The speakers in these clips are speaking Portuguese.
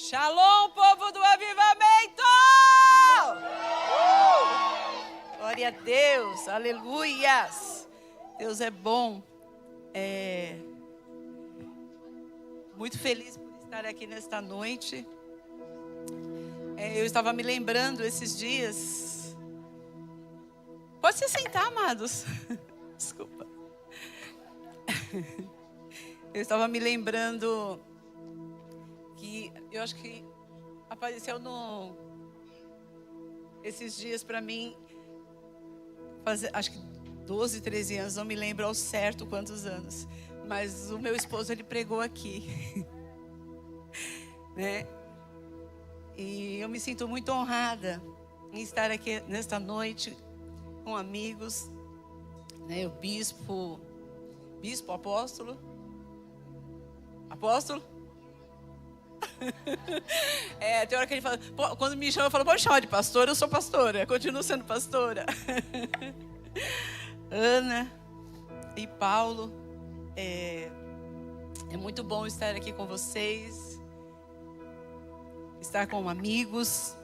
Shalom, povo do avivamento! Glória a Deus, aleluias! Deus é bom. Muito feliz por estar aqui nesta noite. Eu estava me lembrando esses dias. Pode se sentar, amados. Desculpa. Eu estava me lembrando que eu acho que apareceu esses dias para mim, acho que 12, 13 anos, não me lembro ao certo quantos anos, mas o meu esposo, ele pregou aqui, né? E eu me sinto muito honrada em estar aqui nesta noite com amigos, né? O bispo, apóstolo, tem hora que ele fala, quando me chama, eu falo, pode chamar de pastora, eu sou pastora, continuo sendo pastora. Ana e Paulo, é muito bom estar aqui com vocês, estar com amigos.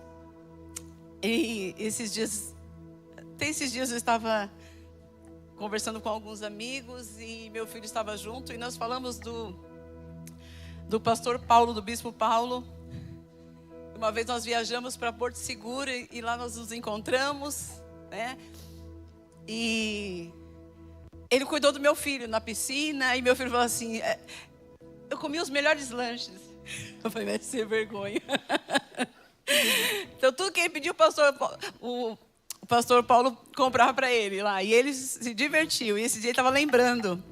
E esses dias eu estava conversando com alguns amigos e meu filho estava junto e nós falamos do pastor Paulo, do bispo Paulo. Uma vez nós viajamos para Porto Seguro e lá nós nos encontramos, né? E ele cuidou do meu filho na piscina e meu filho falou assim, eu comi os melhores lanches. Eu falei, vai ser vergonha. Então tudo que ele pediu, o pastor Paulo comprava para ele lá. E ele se divertiu. E esse dia ele estava lembrando.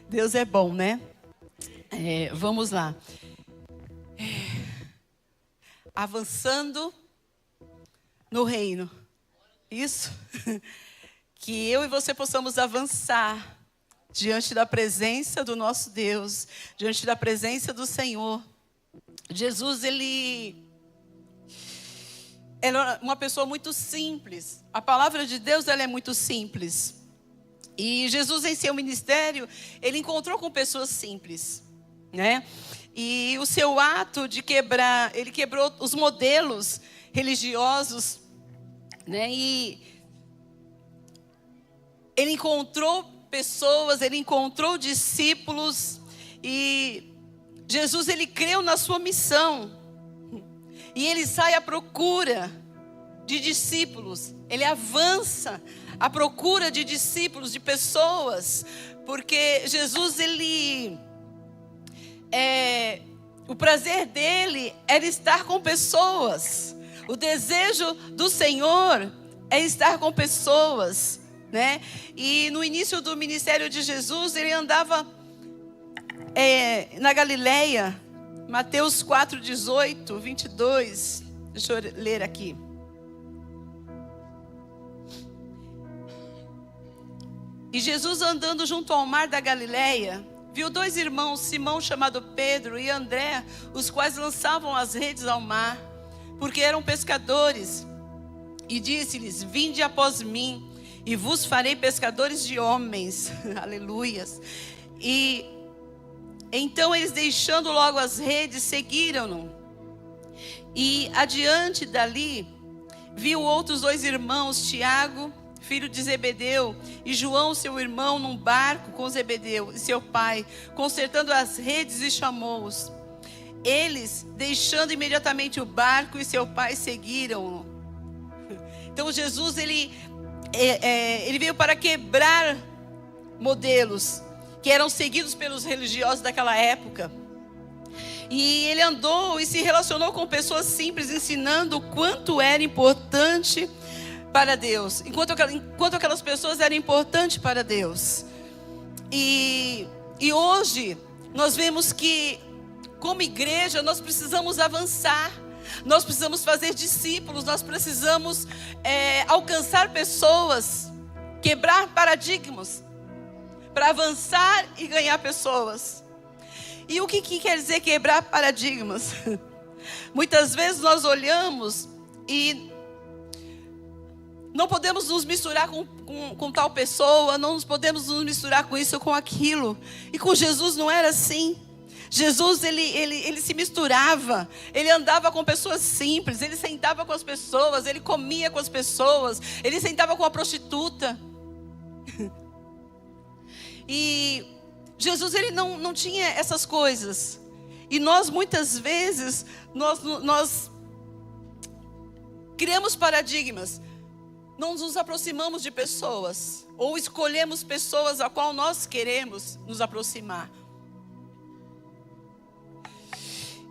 Deus é bom, né? Vamos lá. Avançando no reino. Isso. Que eu e você possamos avançar diante da presença do nosso Deus, diante da presença do Senhor. Jesus, ele era uma pessoa muito simples. A palavra de Deus, ela é muito simples. E Jesus, em seu ministério, ele encontrou com pessoas simples, né? E o seu ato de quebrar, ele quebrou os modelos religiosos, né? E ele encontrou pessoas, ele encontrou discípulos. E Jesus, ele creu na sua missão. E ele sai à procura de discípulos. Ele avança à procura de discípulos, de pessoas. Porque Jesus, o prazer dele era estar com pessoas. O desejo do Senhor é estar com pessoas, né? E no início do ministério de Jesus, ele andava na Galileia. Mateus 4, 18, 22. Deixa eu ler aqui. E Jesus, andando junto ao mar da Galileia, viu dois irmãos, Simão, chamado Pedro, e André, os quais lançavam as redes ao mar, porque eram pescadores. E disse-lhes, vinde após mim, e vos farei pescadores de homens. Aleluias. E então eles, deixando logo as redes, seguiram-no. E adiante dali, viu outros dois irmãos, Tiago, filho de Zebedeu, e João, seu irmão, num barco com Zebedeu e seu pai, consertando as redes, e chamou-os. Eles, deixando imediatamente o barco e seu pai, seguiram-no. Então Jesus, ele veio para quebrar modelos que eram seguidos pelos religiosos daquela época. E ele andou e se relacionou com pessoas simples, ensinando o quanto era importante para Deus, enquanto aquelas pessoas eram importantes para Deus. E hoje nós vemos que, como igreja, nós precisamos avançar. Nós precisamos fazer discípulos, nós precisamos alcançar pessoas, quebrar paradigmas, para avançar e ganhar pessoas. E o que quer dizer quebrar paradigmas? Muitas vezes nós olhamos e não podemos nos misturar com tal pessoa, não podemos nos misturar com isso ou com aquilo. E com Jesus não era assim. Jesus, ele se misturava, ele andava com pessoas simples, ele sentava com as pessoas, ele comia com as pessoas, ele sentava com a prostituta. E Jesus, ele não tinha essas coisas. E nós, muitas vezes, nós criamos paradigmas, não nos aproximamos de pessoas, ou escolhemos pessoas a qual nós queremos nos aproximar.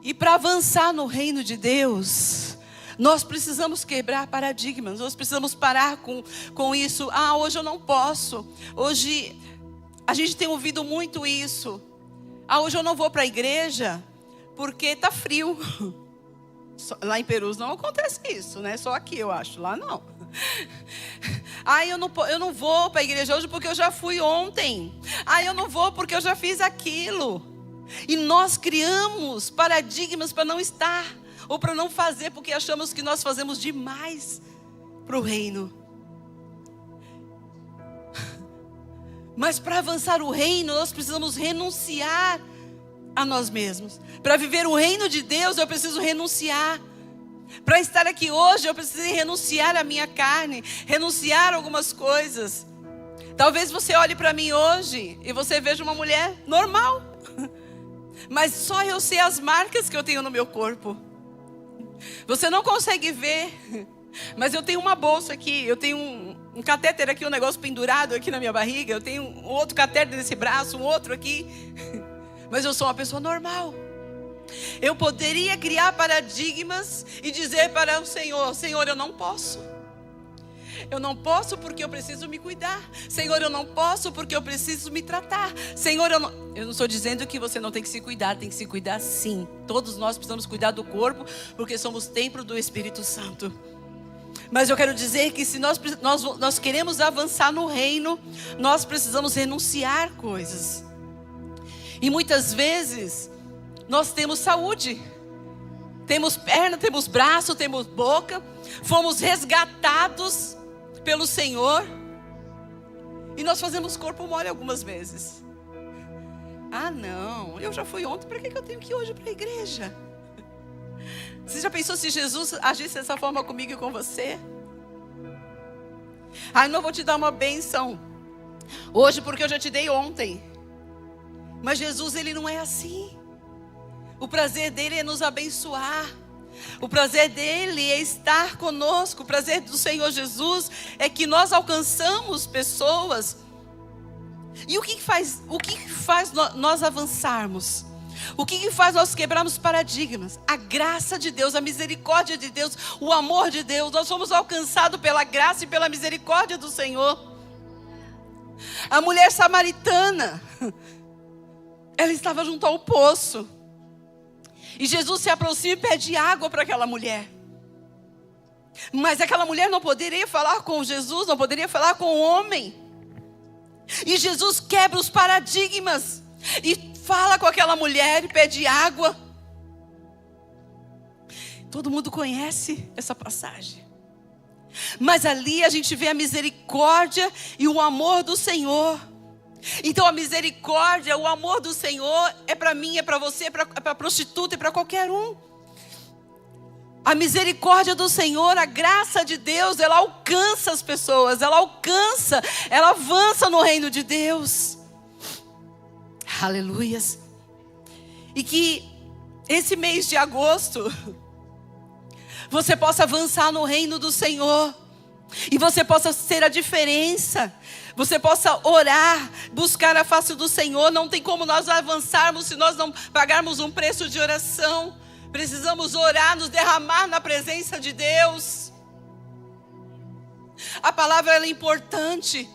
E para avançar no reino de Deus, nós precisamos quebrar paradigmas, nós precisamos parar com isso. Hoje eu não posso, hoje a gente tem ouvido muito isso. Hoje eu não vou para a igreja porque está frio. Lá em Perus não acontece isso, né? Só aqui eu acho, lá não. Eu não vou para a igreja hoje porque eu já fui ontem. Eu não vou porque eu já fiz aquilo. E nós criamos paradigmas para não estar, ou para não fazer, porque achamos que nós fazemos demais para o reino. Mas para avançar o reino, nós precisamos renunciar a nós mesmos. Para viver o reino de Deus, eu preciso renunciar. Para estar aqui hoje, eu preciso renunciar à minha carne, renunciar a algumas coisas. Talvez você olhe para mim hoje e você veja uma mulher normal. Mas só eu sei as marcas que eu tenho no meu corpo. Você não consegue ver, mas eu tenho uma bolsa aqui, eu tenho um catéter aqui, um negócio pendurado aqui na minha barriga, eu tenho um outro catéter nesse braço, um outro aqui. Mas eu sou uma pessoa normal. Eu poderia criar paradigmas e dizer para o Senhor: Senhor, eu não posso. Eu não posso porque eu preciso me cuidar. Senhor, eu não posso porque eu preciso me tratar. Senhor, eu não estou dizendo que você não tem que se cuidar. Tem que se cuidar sim. Todos nós precisamos cuidar do corpo, porque somos templo do Espírito Santo. Mas eu quero dizer que se nós queremos avançar no reino, nós precisamos renunciar coisas. E muitas vezes nós temos saúde, temos perna, temos braço, temos boca, fomos resgatados pelo Senhor, e nós fazemos corpo mole algumas vezes. Não, eu já fui ontem, para que eu tenho que ir hoje para a igreja? Você já pensou se Jesus agisse dessa forma comigo e com você? Não vou te dar uma bênção hoje porque eu já te dei ontem. Mas Jesus, ele não é assim. O prazer dele é nos abençoar. O prazer dele é estar conosco. O prazer do Senhor Jesus é que nós alcançamos pessoas. E o que faz nós avançarmos? O que faz nós quebrarmos paradigmas? A graça de Deus, a misericórdia de Deus, o amor de Deus. Nós somos alcançados pela graça e pela misericórdia do Senhor. A mulher samaritana, ela estava junto ao poço. E Jesus se aproxima e pede água para aquela mulher. Mas aquela mulher não poderia falar com Jesus, não poderia falar com o homem. E Jesus quebra os paradigmas e fala com aquela mulher e pede água. Todo mundo conhece essa passagem. Mas ali a gente vê a misericórdia e o amor do Senhor. Então a misericórdia, o amor do Senhor é para mim, é para você, é para a prostituta e para qualquer um. A misericórdia do Senhor, a graça de Deus, ela alcança as pessoas, ela avança no reino de Deus. Aleluias. E que esse mês de agosto você possa avançar no reino do Senhor, e você possa ser a diferença. Você possa orar, buscar a face do Senhor. Não tem como nós avançarmos se nós não pagarmos um preço de oração. Precisamos orar, nos derramar na presença de Deus. A palavra ela é importante.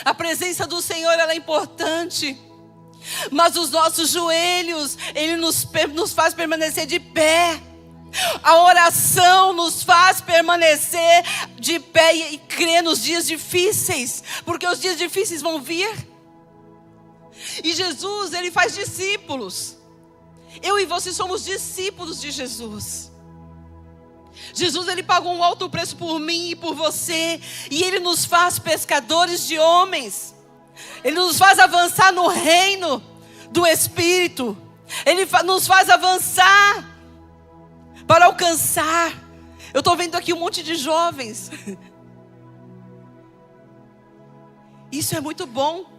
A presença do Senhor ela é importante. Mas os nossos joelhos, Ele nos faz permanecer de pé. A oração nos faz permanecer de pé e crer nos dias difíceis, porque os dias difíceis vão vir. E Jesus, Ele faz discípulos. Eu e você somos discípulos de Jesus. Jesus, Ele pagou um alto preço por mim e por você, e Ele nos faz pescadores de homens. Ele nos faz avançar no reino do Espírito. Ele nos faz avançar para alcançar. Eu estou vendo aqui um monte de jovens. Isso é muito bom.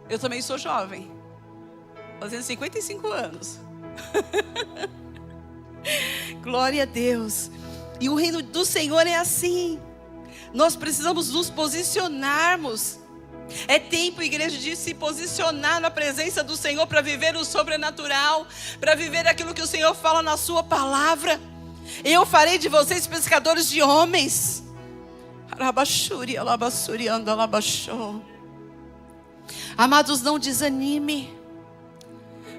Eu também sou jovem, fazendo 55 anos. Glória a Deus. E o reino do Senhor é assim. Nós precisamos nos posicionarmos. É tempo, igreja, de se posicionar na presença do Senhor para viver o sobrenatural, para viver aquilo que o Senhor fala na sua palavra. Eu farei de vocês pescadores de homens. Amados, não desanime.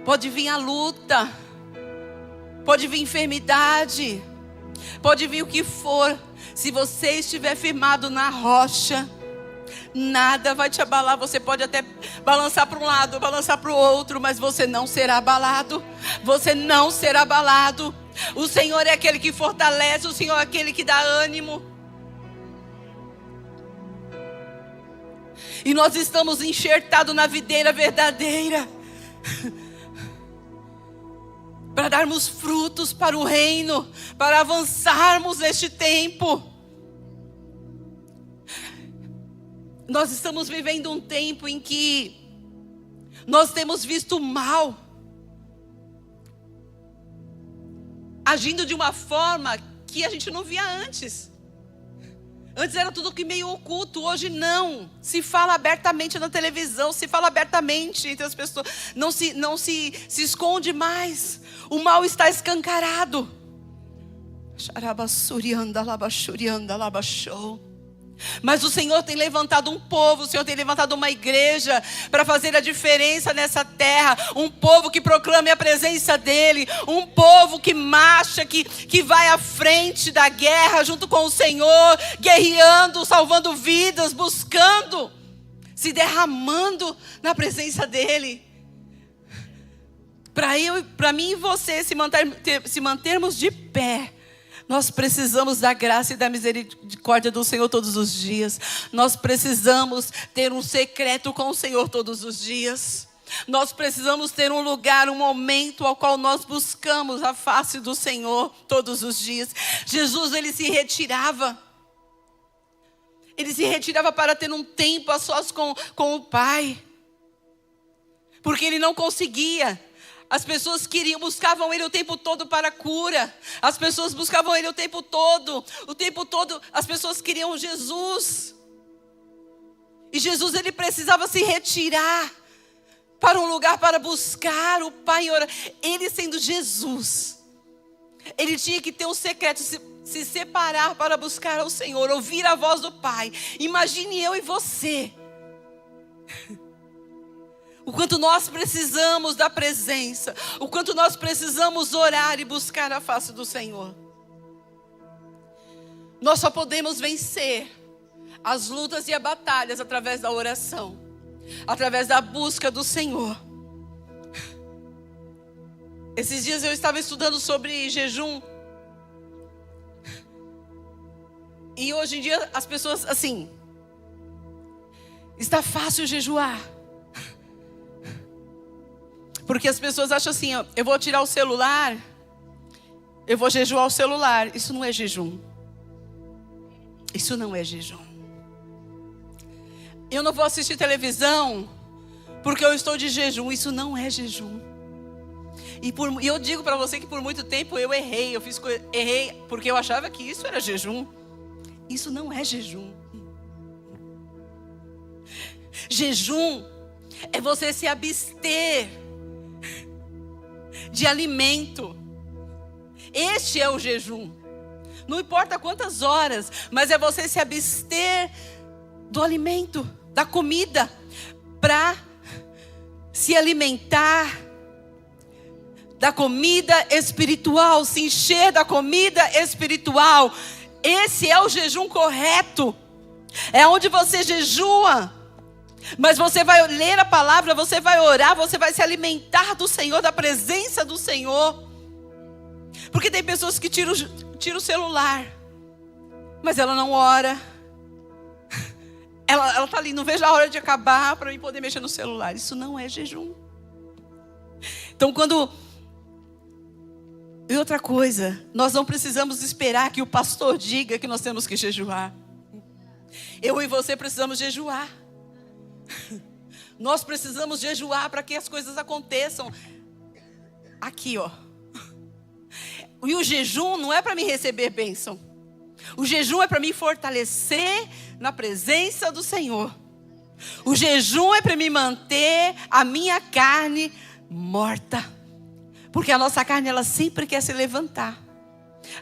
Pode vir a luta, pode vir enfermidade, pode vir o que for. Se você estiver firmado na rocha, nada vai te abalar. Você pode até balançar para um lado, balançar para o outro, mas você não será abalado. Você não será abalado. O Senhor é aquele que fortalece, o Senhor é aquele que dá ânimo. E nós estamos enxertados na videira verdadeira, para darmos frutos para o reino, para avançarmos neste tempo. Nós estamos vivendo um tempo em que nós temos visto o mal agindo de uma forma que a gente não via antes. Antes era tudo que meio oculto, hoje não. Se fala abertamente na televisão, se fala abertamente entre as pessoas. Não se esconde mais. O mal está escancarado. Mas o Senhor tem levantado um povo, o Senhor tem levantado uma igreja para fazer a diferença nessa terra. Um povo que proclame a presença dEle, um povo que marcha, que vai à frente da guerra junto com o Senhor, guerreando, salvando vidas, buscando, se derramando na presença dEle. Para mim e você se mantermos de pé, nós precisamos da graça e da misericórdia do Senhor todos os dias. Nós precisamos ter um secreto com o Senhor todos os dias. Nós precisamos ter um lugar, um momento ao qual nós buscamos a face do Senhor todos os dias. Jesus, ele se retirava. Ele se retirava para ter um tempo a sós com o Pai. Porque ele não conseguia. As pessoas buscavam ele o tempo todo para a cura. As pessoas buscavam ele o tempo todo. O tempo todo as pessoas queriam Jesus. E Jesus, ele precisava se retirar para um lugar para buscar o Pai e orar. Ele sendo Jesus, ele tinha que ter um secreto, se separar para buscar ao Senhor, ouvir a voz do Pai. Imagine eu e você. O quanto nós precisamos da presença. O quanto nós precisamos orar e buscar a face do Senhor. Nós só podemos vencer as lutas e as batalhas através da oração. Através da busca do Senhor. Esses dias eu estava estudando sobre jejum. E hoje em dia as pessoas, assim, está fácil jejuar. Porque as pessoas acham assim, ó, eu vou tirar o celular, eu vou jejuar o celular. Isso não é jejum. Isso não é jejum. Eu não vou assistir televisão porque eu estou de jejum. Isso não é jejum. E eu digo para você que por muito tempo eu errei. Errei porque eu achava que isso era jejum. Isso não é jejum. Jejum é você se abster de alimento. Este é o jejum. Não importa quantas horas, mas é você se abster do alimento, da comida, para se alimentar da comida espiritual, se encher da comida espiritual. Esse é o jejum correto. É onde você jejua, mas você vai ler a palavra, você vai orar, você vai se alimentar do Senhor, da presença do Senhor. Porque tem pessoas que tiram o celular, mas ela não ora. Ela está ali, não vejo a hora de acabar para eu poder mexer no celular. Isso não é jejum. Então E outra coisa, nós não precisamos esperar que o pastor diga que nós temos que jejuar. Eu e você precisamos jejuar. Nós precisamos jejuar para que as coisas aconteçam. Aqui, ó. E o jejum não é para me receber bênção. O jejum é para me fortalecer na presença do Senhor. O jejum é para me manter a minha carne morta. Porque a nossa carne, ela sempre quer se levantar.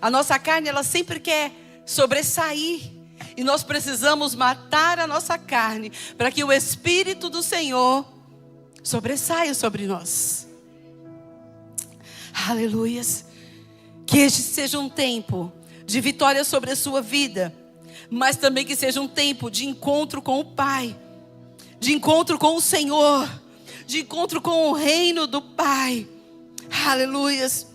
A nossa carne, ela sempre quer sobressair. E nós precisamos matar a nossa carne para que o Espírito do Senhor sobressaia sobre nós. Aleluias. Que este seja um tempo de vitória sobre a sua vida, mas também que seja um tempo de encontro com o Pai, de encontro com o Senhor, de encontro com o reino do Pai. Aleluias.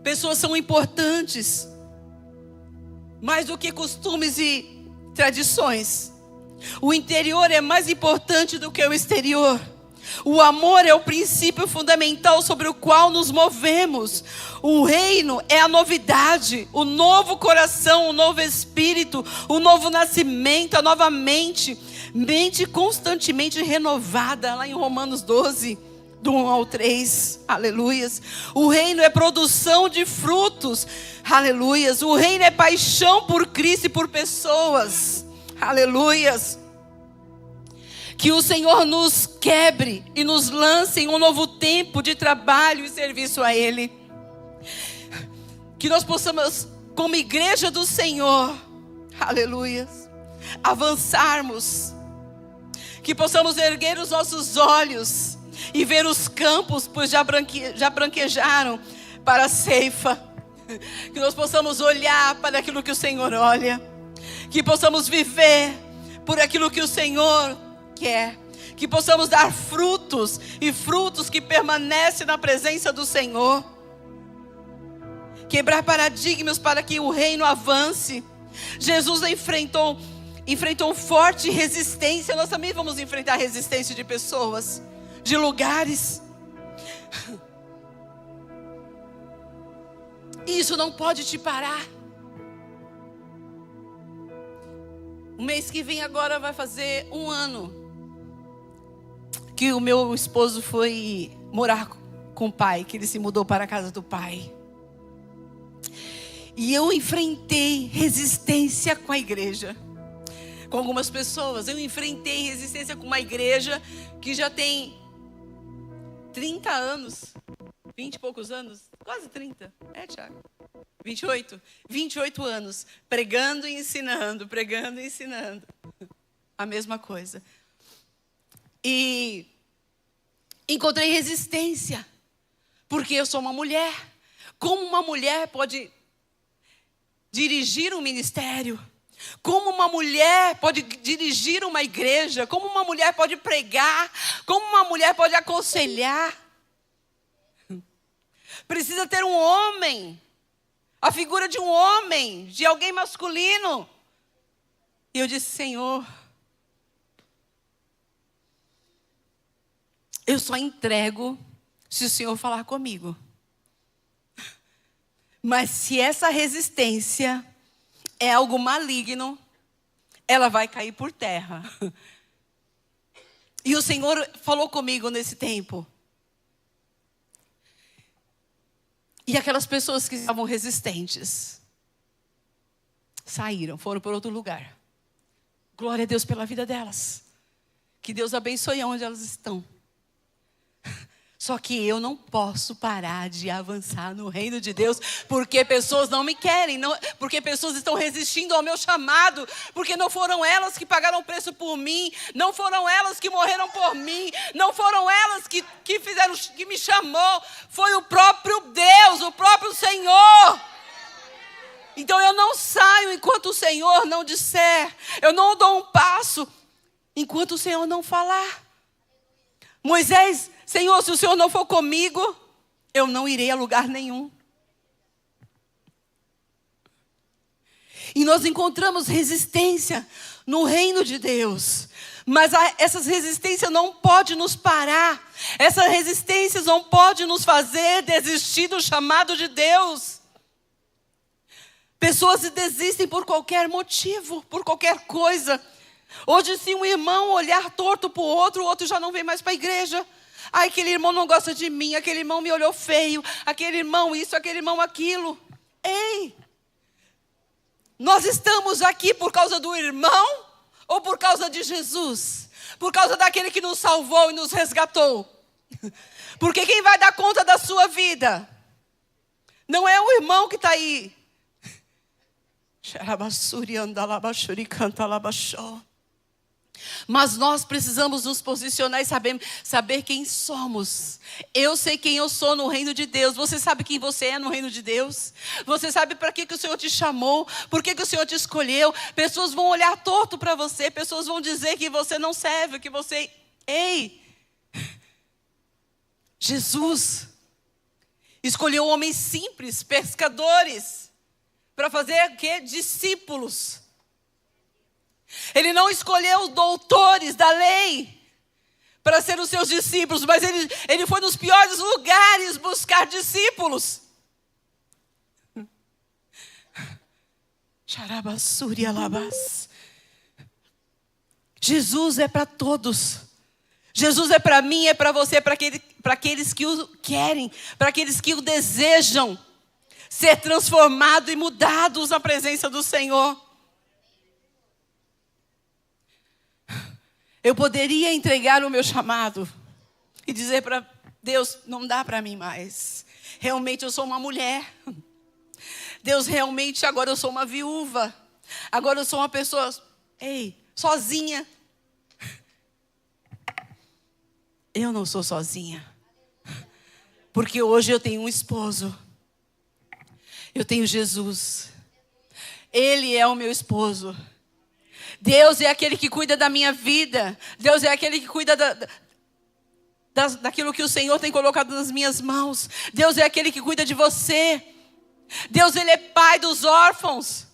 Pessoas são importantes, mais do que costumes e tradições. O interior é mais importante do que o exterior. O amor é o princípio fundamental sobre o qual nos movemos. O reino é a novidade, o novo coração, o novo espírito, o novo nascimento, a nova mente constantemente renovada, lá em Romanos 12, do 1 ao 3, aleluias. O reino é produção de frutos, aleluias. O reino é paixão por Cristo e por pessoas, aleluias. Que o Senhor nos quebre e nos lance em um novo tempo de trabalho e serviço a Ele. Que nós possamos, como igreja do Senhor, aleluia, avançarmos. Que possamos erguer os nossos olhos e ver os campos, pois já branquejaram para a ceifa. Que nós possamos olhar para aquilo que o Senhor olha. Que possamos viver por aquilo que o Senhor quer. Que possamos dar frutos, e frutos que permanecem na presença do Senhor. Quebrar paradigmas para que o reino avance. Jesus enfrentou forte resistência. Nós também vamos enfrentar resistência de pessoas, de lugares. Isso não pode te parar. O mês que vem agora vai fazer 1 ano que o meu esposo foi morar com o pai, que ele se mudou para a casa do pai. E eu enfrentei resistência com a igreja, com algumas pessoas. Eu enfrentei resistência com uma igreja que já tem 30 anos, 20 e poucos anos, quase 30, Thiago? 28 anos, pregando e ensinando, a mesma coisa. E encontrei resistência, porque eu sou uma mulher. Como uma mulher pode dirigir um ministério? Como uma mulher pode dirigir uma igreja? Como uma mulher pode pregar? Como uma mulher pode aconselhar? Precisa ter um homem, a figura de um homem, de alguém masculino. E eu disse: Senhor, eu só entrego se o Senhor falar comigo. Mas se essa resistência é algo maligno, ela vai cair por terra. E o Senhor falou comigo nesse tempo. E aquelas pessoas que estavam resistentes saíram, foram para outro lugar. Glória a Deus pela vida delas. Que Deus abençoe onde elas estão. Só que eu não posso parar de avançar no reino de Deus, porque pessoas não me querem, porque pessoas estão resistindo ao meu chamado, porque não foram elas que pagaram o preço por mim, não foram elas que morreram por mim, não foram elas que fizeram, que me chamou, foi o próprio Deus, o próprio Senhor. Então eu não saio enquanto o Senhor não disser, eu não dou um passo enquanto o Senhor não falar. Moisés: Senhor, se o Senhor não for comigo, eu não irei a lugar nenhum. E nós encontramos resistência no reino de Deus. Mas essas resistências não podem nos parar. Essas resistências não podem nos fazer desistir do chamado de Deus. Pessoas desistem por qualquer motivo, por qualquer coisa. Hoje, se um irmão olhar torto para o outro já não vem mais para a igreja. Ai, aquele irmão não gosta de mim, aquele irmão me olhou feio, aquele irmão isso, aquele irmão aquilo. Ei! Nós estamos aqui por causa do irmão ou por causa de Jesus? Por causa daquele que nos salvou e nos resgatou? Porque quem vai dar conta da sua vida não é o irmão que está aí. Mas nós precisamos nos posicionar e saber quem somos. Eu sei quem eu sou no reino de Deus. Você sabe quem você é no reino de Deus? Você sabe para que o Senhor te chamou? Por que o Senhor te escolheu? Pessoas vão olhar torto para você. Pessoas vão dizer que você não serve, que você... Ei! Jesus escolheu homens simples, pescadores, para fazer o quê? Discípulos. Ele não escolheu doutores da lei para ser os seus discípulos, mas ele foi nos piores lugares buscar discípulos. Jesus é para todos. Jesus é para mim, é para você, para aqueles que o querem, para aqueles que o desejam ser transformados e mudados na presença do Senhor. Eu poderia entregar o meu chamado e dizer para Deus, não dá para mim mais. Realmente eu sou uma mulher. Deus, realmente agora eu sou uma viúva. Agora eu sou uma pessoa, sozinha. Eu não sou sozinha. Porque hoje eu tenho um esposo. Eu tenho Jesus. Ele é o meu esposo. Deus é aquele que cuida da minha vida. Deus é aquele que cuida daquilo que o Senhor tem colocado nas minhas mãos. Deus é aquele que cuida de você. Deus, Ele é pai dos órfãos.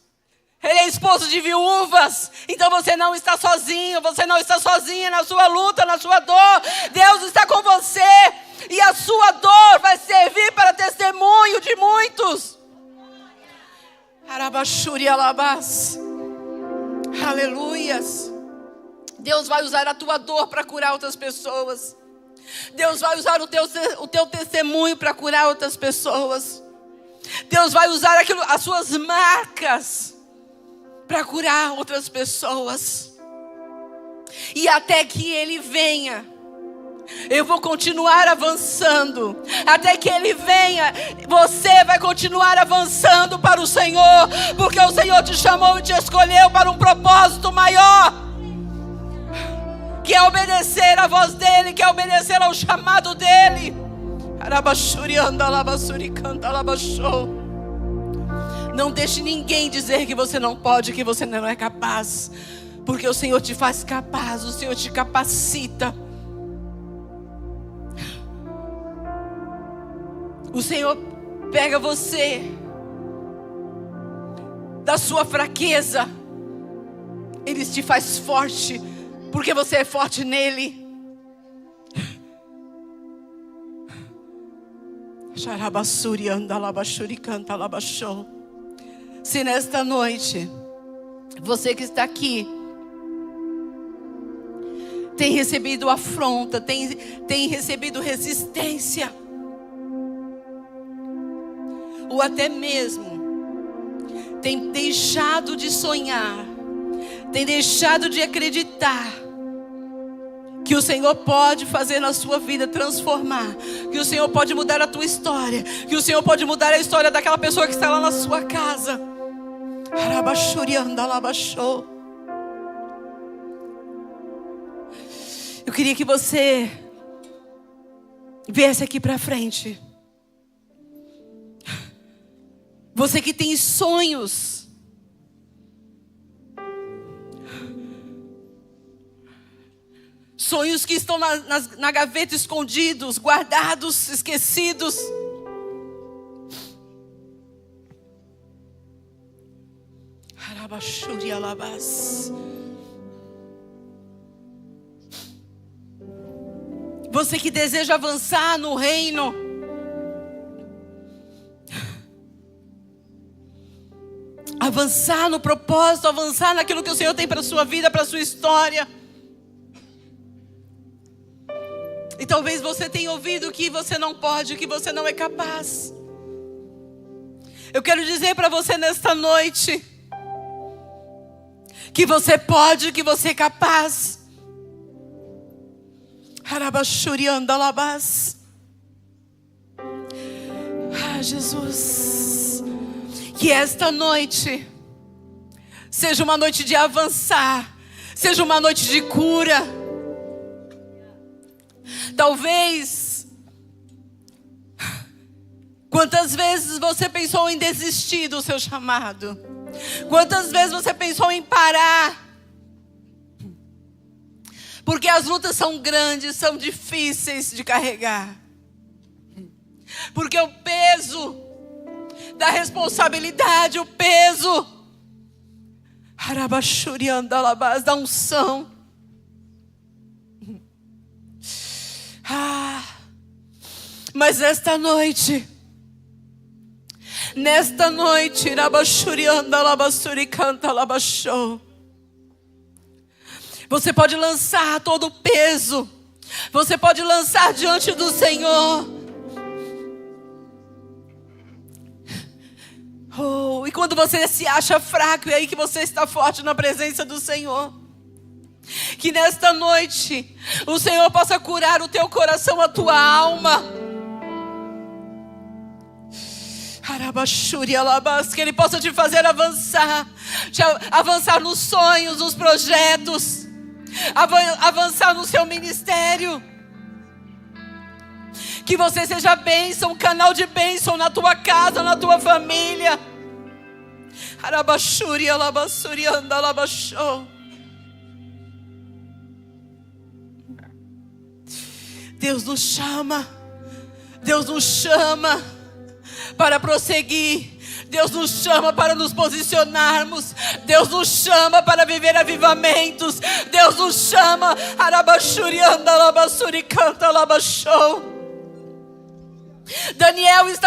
Ele é esposo de viúvas. Então você não está sozinho. Você não está sozinha na sua luta, na sua dor. Deus está com você. E a sua dor vai servir para testemunho de muitos. Arabashuri alabás. Aleluias. Deus vai usar a tua dor para curar outras pessoas. Deus vai usar o teu testemunho para curar outras pessoas. Deus vai usar as suas marcas para curar outras pessoas. E até que Ele venha, eu vou continuar avançando. Até que Ele venha, você vai continuar avançando para o Senhor. Porque o Senhor te chamou e te escolheu para um propósito maior, que é obedecer à voz dEle, que é obedecer ao chamado dEle. Não deixe ninguém dizer que você não pode, que você não é capaz. Porque o Senhor te faz capaz, o Senhor te capacita. O Senhor pega você da sua fraqueza. Ele te faz forte, porque você é forte nele. Se nesta noite, você que está aqui, tem recebido afronta, tem recebido resistência, ou até mesmo tem deixado de sonhar, tem deixado de acreditar que o Senhor pode fazer na sua vida, transformar, que o Senhor pode mudar a tua história, que o Senhor pode mudar a história daquela pessoa que está lá na sua casa. Eu queria que você viesse aqui para frente. Você que tem sonhos, sonhos que estão na gaveta escondidos, guardados, esquecidos. Você que deseja avançar no reino, avançar no propósito, avançar naquilo que o Senhor tem para a sua vida, para a sua história. E talvez você tenha ouvido que você não pode, que você não é capaz. Eu quero dizer para você nesta noite que você pode, que você é capaz. Ah, Jesus, que esta noite seja uma noite de avançar, seja uma noite de cura. Talvez, quantas vezes você pensou em desistir do seu chamado? Quantas vezes você pensou em parar? Porque as lutas são grandes, são difíceis de carregar. Porque o peso da responsabilidade, o peso da unção. Mas nesta noite, você pode lançar todo o peso. Você pode lançar diante do Senhor. E quando você se acha fraco, é aí que você está forte na presença do Senhor. Que nesta noite o Senhor possa curar o teu coração, a tua alma. Que Ele possa te fazer avançar. Avançar nos sonhos, nos projetos. Avançar no seu ministério. Que você seja bênção, canal de bênção na tua casa, na tua família. Deus nos chama. Deus nos chama para prosseguir. Deus nos chama para nos posicionarmos. Deus nos chama para viver avivamentos. Deus nos chama. Daniel está